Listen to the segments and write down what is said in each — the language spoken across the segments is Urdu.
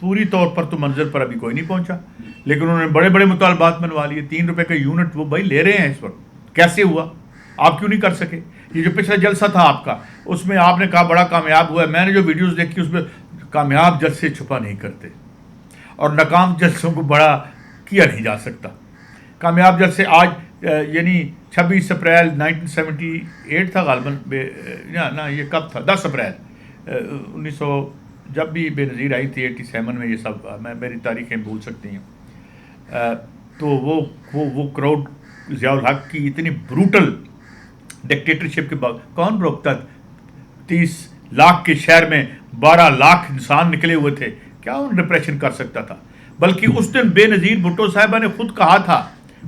پوری طور پر تو منظر پر ابھی کوئی نہیں پہنچا، لیکن انہوں نے بڑے بڑے مطالبات منوا لیے. 3 روپے کا یونٹ وہ بھائی لے رہے ہیں اس وقت. کیسے ہوا؟ آپ کیوں نہیں کر سکے؟ یہ جو پچھلا جلسہ تھا آپ کا، اس میں آپ نے کہا بڑا کامیاب ہوا ہے. میں نے جو ویڈیوز دیکھی اس میں کامیاب جلسے چھپا نہیں کرتے، اور ناکام جلسوں کو بڑا کیا نہیں جا سکتا. کامیاب جلسے آج یعنی 26 اپریل 1978 تھا غالباً، نہ یہ کب تھا، 10 اپریل 1900 جب بھی بے نظیر آئی تھی 87 میں. یہ سب میں میری تاریخیں بھول سکتی ہیں. تو وہ کراؤڈ ضیاء الحق کی اتنی بروٹل ڈکٹیٹرشپ کے بعد کون روکتا؟ 30 لاکھ کے شہر میں 12 لاکھ انسان نکلے ہوئے تھے، کیا ان ڈپریشن کر سکتا تھا؟ بلکہ اس دن بے نظیر بھٹو صاحبہ نے خود کہا تھا،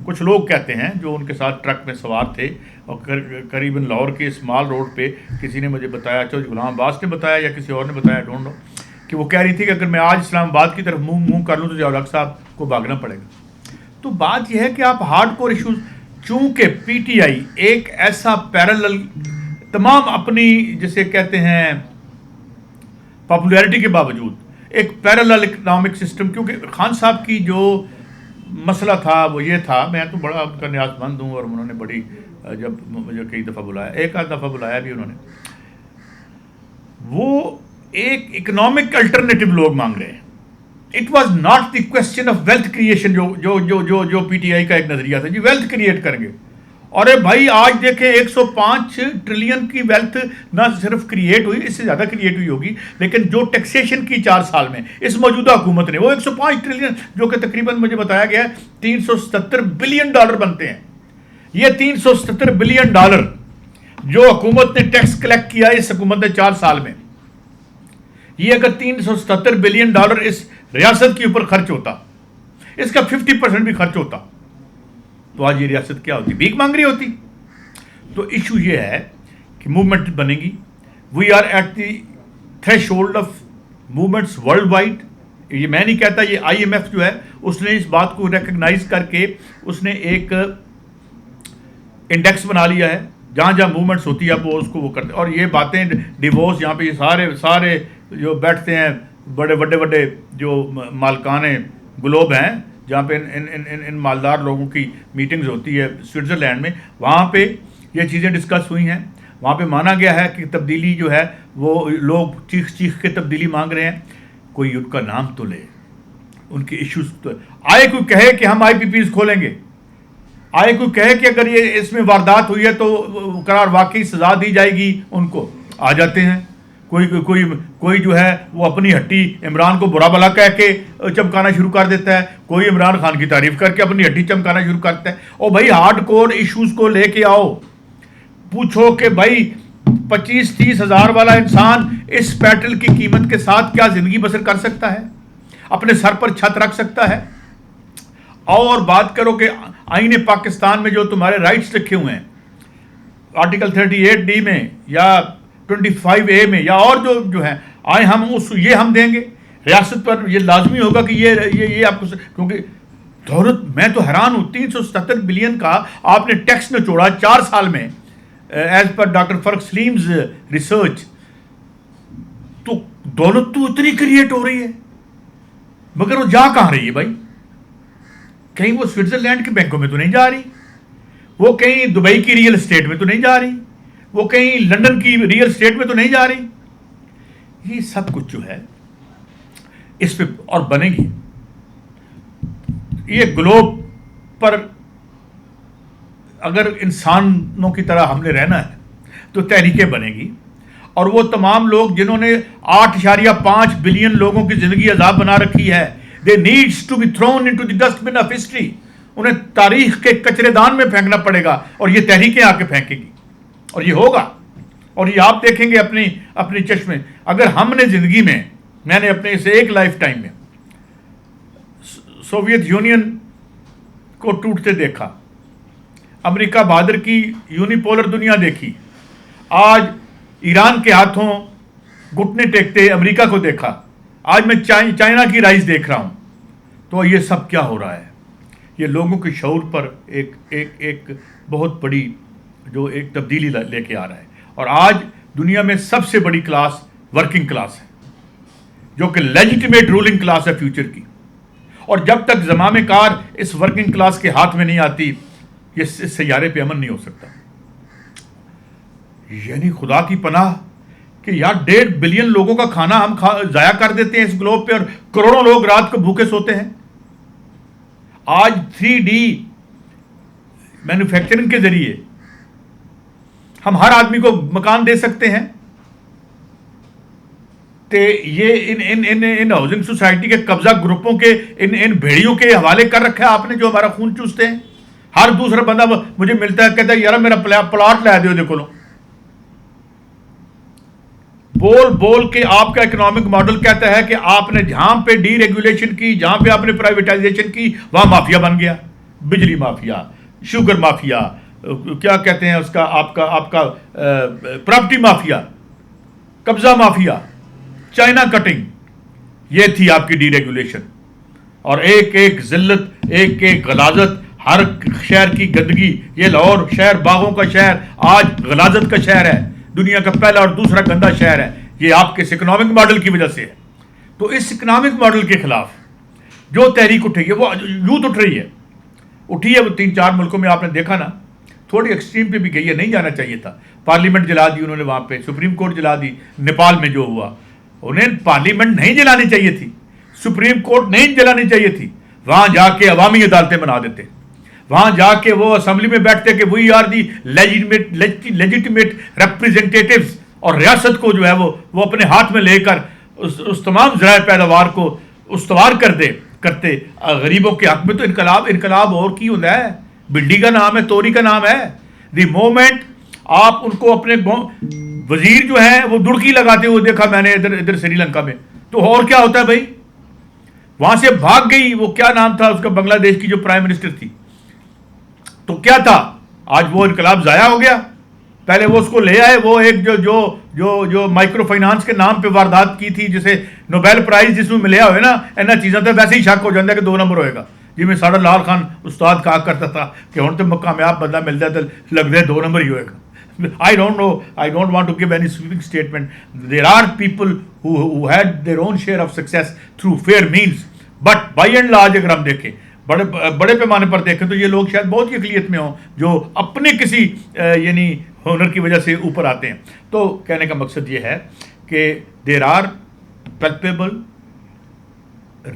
کچھ لوگ کہتے ہیں جو ان کے ساتھ ٹرک میں سوار تھے، اور قریباً لاہور کے اسمال روڈ پہ کسی نے مجھے بتایا، چاہے غلام عباس نے بتایا یا کسی اور نے بتایا، ڈونٹ نو، کہ وہ کہہ رہی تھی کہ اگر میں آج اسلام آباد کی طرف منہ کر لوں تو ضیاء الحق صاحب کو بھاگنا پڑے گا. تو بات یہ ہے کہ آپ ہارڈ کور ایشوز، چونکہ پی ٹی آئی ایک ایسا پیرالل تمام اپنی جسے کہتے ہیں پاپولیرٹی کے باوجود ایک پیرالل اکنامک سسٹم، کیونکہ خان صاحب کی جو مسئلہ تھا وہ یہ تھا، میں تو بڑا ان کا نیاز مند ہوں، اور انہوں نے بڑی جب مجھے کئی دفعہ بلایا، ایک آدھ دفعہ بلایا بھی انہوں نے، وہ ایک اکنامک الٹرنیٹو لوگ مانگ رہے ہیں. It was not the question of wealth creation, جو پی ٹی آئی کا ایک نظریہ تھا جی ویلتھ کریٹ کریں گے. اور بھائی آج دیکھیں 105 ٹریلین کی ویلتھ نہ صرف کریٹ ہوئی، اس سے زیادہ کریٹ ہوئی ہوگی، لیکن جو ٹیکسیشن کی 4 سال میں اس موجودہ حکومت نے، وہ 105 ٹریلین جو کہ تقریباً مجھے بتایا گیا ہے 377 بلین ڈالر بنتے ہیں. یہ 377 بلین ڈالر جو حکومت نے ٹیکس کلیکٹ کیا اس حکومت نے 4 سال میں، یہ اگر 377 بلین ڈالر اس ریاست کے اوپر خرچ ہوتا، اس کا 50% بھی خرچ ہوتا، تو آج یہ ریاست کیا ہوتی؟ بھیک مانگ رہی ہوتی. تو ایشو یہ ہے کہ موومنٹ بنے گی. We are at the threshold of movements world wide. یہ میں نہیں کہتا، یہ آئی ایم ایف جو ہے اس نے اس بات کو ریکگنائز کر کے اس نے ایک انڈیکس بنا لیا ہے، جہاں جہاں موومنٹس ہوتی ہے وہ اس کو وہ کرتے. اور یہ باتیں ڈیوورس، یہاں پہ یہ سارے جو بیٹھتے ہیں بڑے جو مالکان گلوب ہیں، جہاں پہ ان مالدار لوگوں کی میٹنگز ہوتی ہے سوئٹزرلینڈ میں، وہاں پہ یہ چیزیں ڈسکس ہوئی ہیں. وہاں پہ مانا گیا ہے کہ تبدیلی جو ہے وہ لوگ چیخ کے تبدیلی مانگ رہے ہیں. کوئی ان کا نام تو لے، ان کے ایشوز تو آئے. کوئی کہے کہ ہم آئی پی پیز کھولیں گے، آئے کوئی کہے کہ اگر یہ اس میں واردات ہوئی ہے تو قرار واقعی سزا دی جائے گی، ان کو آ جاتے ہیں. کوئی جو ہے وہ اپنی ہٹی عمران کو برا بلا کہہ کے چمکانا شروع کر دیتا ہے، کوئی عمران خان کی تعریف کر کے اپنی ہٹی چمکانا شروع کرتا ہے. اور بھائی ہارڈ کور ایشوز کو لے کے آؤ، پوچھو کہ بھائی 25-30 ہزار والا انسان اس پیٹرول کی قیمت کے ساتھ کیا زندگی بسر کر سکتا ہے؟ اپنے سر پر چھت رکھ سکتا ہے؟ اور بات کرو کہ آئین پاکستان میں جو تمہارے رائٹس لکھے ہوئے ہیں آرٹیکل 38D میں یا 25A میں یا اور جو ہیں، آئے ہم یہ ہم دیں گے ریاست پر. یہ لازمی ہوگا کہ یہ آپ کو، کیونکہ دولت، میں تو حیران ہوں 377 بلین کا آپ نے ٹیکس نچوڑا 4 سال میں ایز پر ڈاکٹر فرق سلیمز ریسرچ. تو دولت تو اتنی کریٹ ہو رہی ہے، مگر وہ جا کہاں رہی ہے بھائی؟ کہیں وہ سوئٹزرلینڈ کے بینکوں میں تو نہیں جا رہی، وہ کہیں دبئی کی ریئل اسٹیٹ میں تو نہیں جا رہی، وہ کہیں لنڈن کی ریئل اسٹیٹ میں تو نہیں جا رہی. یہ سب کچھ جو ہے اس پہ اور بنے گی. یہ گلوب پر اگر انسانوں کی طرح ہم نے رہنا ہے تو تحریکیں بنے گی. اور وہ تمام لوگ جنہوں نے 8.5 بلین لوگوں کی زندگی عذاب بنا رکھی ہے، they needs to be thrown into the dustbin of history. انہیں تاریخ کے کچرے دان میں پھینکنا پڑے گا، اور یہ تحریکیں آ کے پھینکیں گی، اور یہ ہوگا. اور یہ آپ دیکھیں گے اپنی چشمے. اگر ہم نے زندگی میں نے اپنے اسے ایک لائف ٹائم میں سوویت یونین کو ٹوٹتے دیکھا، امریکہ بہادر کی یونیپولر دنیا دیکھی، آج ایران کے ہاتھوں گھٹنے ٹیکتے امریکہ کو دیکھا، آج میں چائنا کی رائز دیکھ رہا ہوں. تو یہ سب کیا ہو رہا ہے؟ یہ لوگوں کے شعور پر ایک بہت بڑی جو ایک تبدیلی لے کے آ رہا ہے. اور آج دنیا میں سب سے بڑی کلاس ورکنگ کلاس ہے. جو کہ لیجیٹیمیٹ رولنگ کلاس ہے فیوچر کی. اور جب تک زمام کار اس ورکنگ کلاس کے ہاتھ میں نہیں آتی یہ اس سیارے پہ امن نہیں ہو سکتا. یعنی خدا کی پناہ کہ یار 1.5 بلین لوگوں کا کھانا ہم ضائع کر دیتے ہیں اس گلوب پہ اور کروڑوں لوگ رات کو بھوکے سوتے ہیں. آج 3D مینوفیکچرنگ کے ذریعے ہم ہر آدمی کو مکان دے سکتے ہیں. یہ ان ہاؤسنگ سوسائٹی کے قبضہ گروپوں کے ان بھیڑیوں کے حوالے کر رکھا ہے آپ نے جو ہمارا خون چوستے ہیں. ہر دوسرا بندہ مجھے ملتا ہے کہتا ہے یار میرا پلاٹ لے دیو دیکھو لو. بول کے آپ کا اکنامک ماڈل کہتا ہے کہ آپ نے جہاں پہ ڈی ریگولیشن کی, جہاں پہ آپ نے پرائیویٹائزیشن کی, وہاں مافیا بن گیا. بجلی مافیا, شوگر مافیا, کیا کہتے ہیں اس کا آپ کا پراپرٹی مافیا, قبضہ مافیا, چائنا کٹنگ. یہ تھی آپ کی ڈی ریگولیشن. اور ایک ایک ذلت, ایک ایک غلاظت, ہر شہر کی گندگی. یہ لاہور شہر باغوں کا شہر آج غلاظت کا شہر ہے, دنیا کا پہلا اور دوسرا گندا شہر ہے. یہ آپ کے اس اکنامک ماڈل کی وجہ سے ہے. تو اس اکنامک ماڈل کے خلاف جو تحریک اٹھے گی وہ یوتھ اٹھ رہی ہے, اٹھی ہے. وہ 3-4 ملکوں میں آپ نے دیکھا نا, تھوڑی ایکسٹریم پہ بھی گئی ہے, نہیں جانا چاہیے تھا. پارلیمنٹ جلا دی انہوں نے, وہاں پہ سپریم کورٹ جلا دی. نیپال میں جو ہوا, انہیں پارلیمنٹ نہیں جلانی چاہیے تھی, سپریم کورٹ نہیں جلانی چاہیے تھی. وہاں جا کے عوامی عدالتیں بنا دیتے, وہاں جا کے وہ اسمبلی میں بیٹھتے کہ وی آر دی لیجیٹیمیٹ ریپریزنٹیٹیوز, اور ریاست کو جو ہے وہ اپنے ہاتھ میں لے کر اس تمام ذرائع پیداوار کو استوار کرتے. غریبوں کے حق میں تو انقلاب اور کی ہوتا ہے. بلڈی کا نام ہے, توری کا نام ہے. دی مومنٹ آپ ان کو اپنے وزیر جو ہیں وہ دڑکی لگاتے ہوئے دیکھا میں نے ادھر سری لنکا میں, تو اور کیا ہوتا ہے بھائی. وہاں سے بھاگ گئی, وہ کیا نام تھا اس کا, بنگلہ دیش کی جو پرائم منسٹر تھی, تو کیا تھا. آج وہ انقلاب ضائع ہو گیا. پہلے وہ اس کو لے آئے, وہ ایک جو مائکرو فائنانس کے نام پہ واردات کی تھی, جسے نوبیل پرائز جس میں ملیا ہوئے نا, اینا چیزیں تو ویسے ہی شک ہو جاتا ہے کہ 2 نمبر ہوئے گا. جی میں ساڑھا لال خان استاد کہا کرتا تھا کہ ہوں تو کامیاب بندہ ملتا ہے تو لگتا ہے 2 نمبر ہی ہوئے گا. I don't know, I don't want to give any sweeping statement. There are people who had their own share of success through fair means, but by and large اگر ہم دیکھیں, بڑے پیمانے پر دیکھیں تو یہ لوگ شاید بہت ہی اقلیت میں ہوں جو اپنے کسی یعنی ہنر کی وجہ سے اوپر آتے ہیں. تو کہنے کا مقصد یہ ہے کہ there are palpable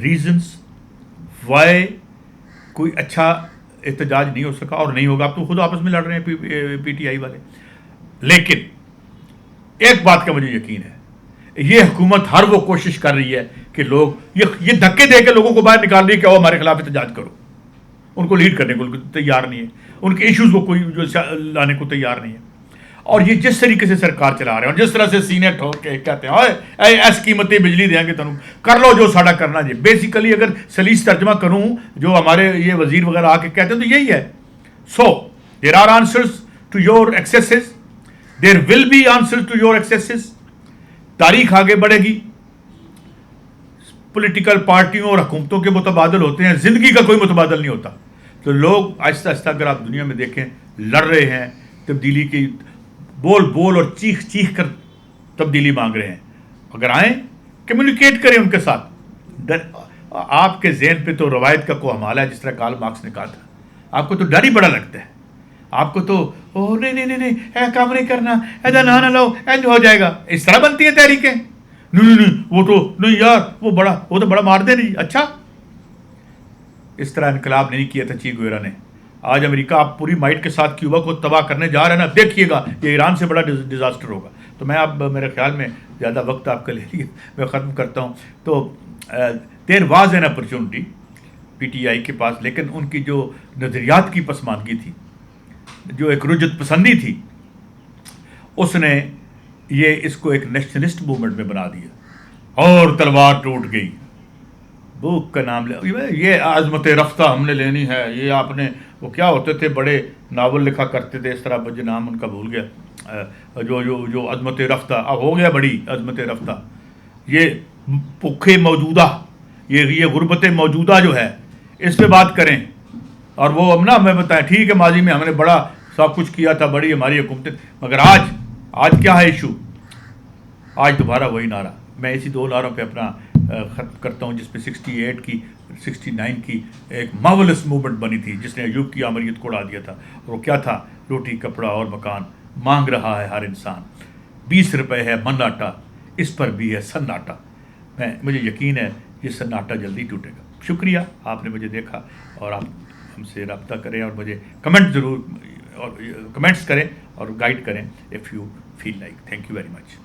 reasons why کوئی اچھا احتجاج نہیں ہو سکا اور نہیں ہوگا. اب تو خود آپس میں لڑ رہے ہیں پی ٹی آئی والے. لیکن ایک بات کا مجھے یقین ہے, یہ حکومت ہر وہ کوشش کر رہی ہے کہ لوگ یہ دھکے دے کے لوگوں کو باہر نکال رہی ہے کہ وہ ہمارے خلاف احتجاج کرو. ان کو لیڈ کرنے کو تیار نہیں ہے, ان کے ایشوز کو کوئی جو لانے کو تیار نہیں ہے. اور یہ جس طریقے سے سرکار چلا رہے ہیں اور جس طرح سے سینے ٹھوک کے کہتے ہیں ایس قیمتی بجلی دیں گے تم کر لو جو ساڑا کرنا. جی بیسیکلی اگر سلیس ترجمہ کروں جو ہمارے یہ وزیر وغیرہ آ کے کہتے ہیں تو یہی ہے. So there are answers to your excesses, there will be answer to your excesses. تاریخ آگے بڑھے گی, پولیٹیکل پارٹیوں اور حکومتوں کے متبادل ہوتے ہیں, زندگی کا کوئی متبادل نہیں ہوتا. تو لوگ آہستہ آہستہ اگر آپ دنیا میں دیکھیں لڑ رہے ہیں, تبدیلی کی بول اور چیخ کر تبدیلی مانگ رہے ہیں. اگر آئیں کمیونیکیٹ کریں ان کے ساتھ. آپ کے ذہن پہ تو روایت کا کوہ حمالہ ہے, جس طرح کارل مارکس نے کہا تھا. آپ کو تو ڈر ہی بڑا لگتا ہے, آپ کو تو نہیں کام نہیں کرنا, ایسا نہ لو اینج ہو جائے گا. اس طرح بنتی ہیں تحریکیں. نہیں وہ تو نہیں یار, وہ تو بڑا مار دے نہیں. اچھا اس طرح انقلاب نہیں کیا تھا چی گویرا نے. آج امریکہ آپ پوری مائٹ کے ساتھ کیوبا کو تباہ کرنے جا رہے ہیں نا, دیکھیے گا یہ ایران سے بڑا ڈیزاسٹر ہوگا. تو میں اب میرے خیال میں زیادہ وقت آپ کا لے لیا, میں ختم کرتا ہوں. تو there was an opportunity P T I کے پاس, لیکن ان کی جو نظریات کی پسماندگی تھی, جو ایک رجت پسندی تھی, اس نے یہ اس کو ایک نیشنلسٹ موومنٹ میں بنا دیا اور تلوار ٹوٹ گئی. بھوک کا نام لے, یہ عظمت رفتہ ہم نے لینی ہے. یہ آپ نے وہ کیا ہوتے تھے, بڑے ناول لکھا کرتے تھے اس طرح, مجھے نام ان کا بھول گیا, جو عظمت رفتہ اب ہو گیا بڑی عظمت رفتہ. یہ بھوکے موجودہ, یہ غربت موجودہ جو ہے, اس پہ بات کریں. اور وہ اب نا ہمیں بتائیں ٹھیک ہے ماضی میں ہم نے بڑا سب کچھ کیا تھا, بڑی ہماری حکومتیں, مگر آج کیا ہے ایشو. آج دوبارہ وہی نعرہ. میں اسی 2 نعروں پہ اپنا ختم کرتا ہوں، جس پہ 68 کی 69 کی ایک ماولس موومنٹ بنی تھی، جس نے ایوب کی آمریت کو اڑا دیا تھا. اور وہ کیا تھا؟ روٹی کپڑا اور مکان مانگ رہا ہے ہر انسان، 20 روپے ہے من آٹا، اس پر بھی ہے سناٹا. مجھے یقین ہے یہ سناٹا جلدی ٹوٹے گا. شکریہ، آپ نے مجھے دیکھا، اور آپ ہم سے رابطہ کریں اور مجھے کمنٹ ضرور اور کمنٹس کریں اور گائیڈ کریں if you feel like. Thank you very much.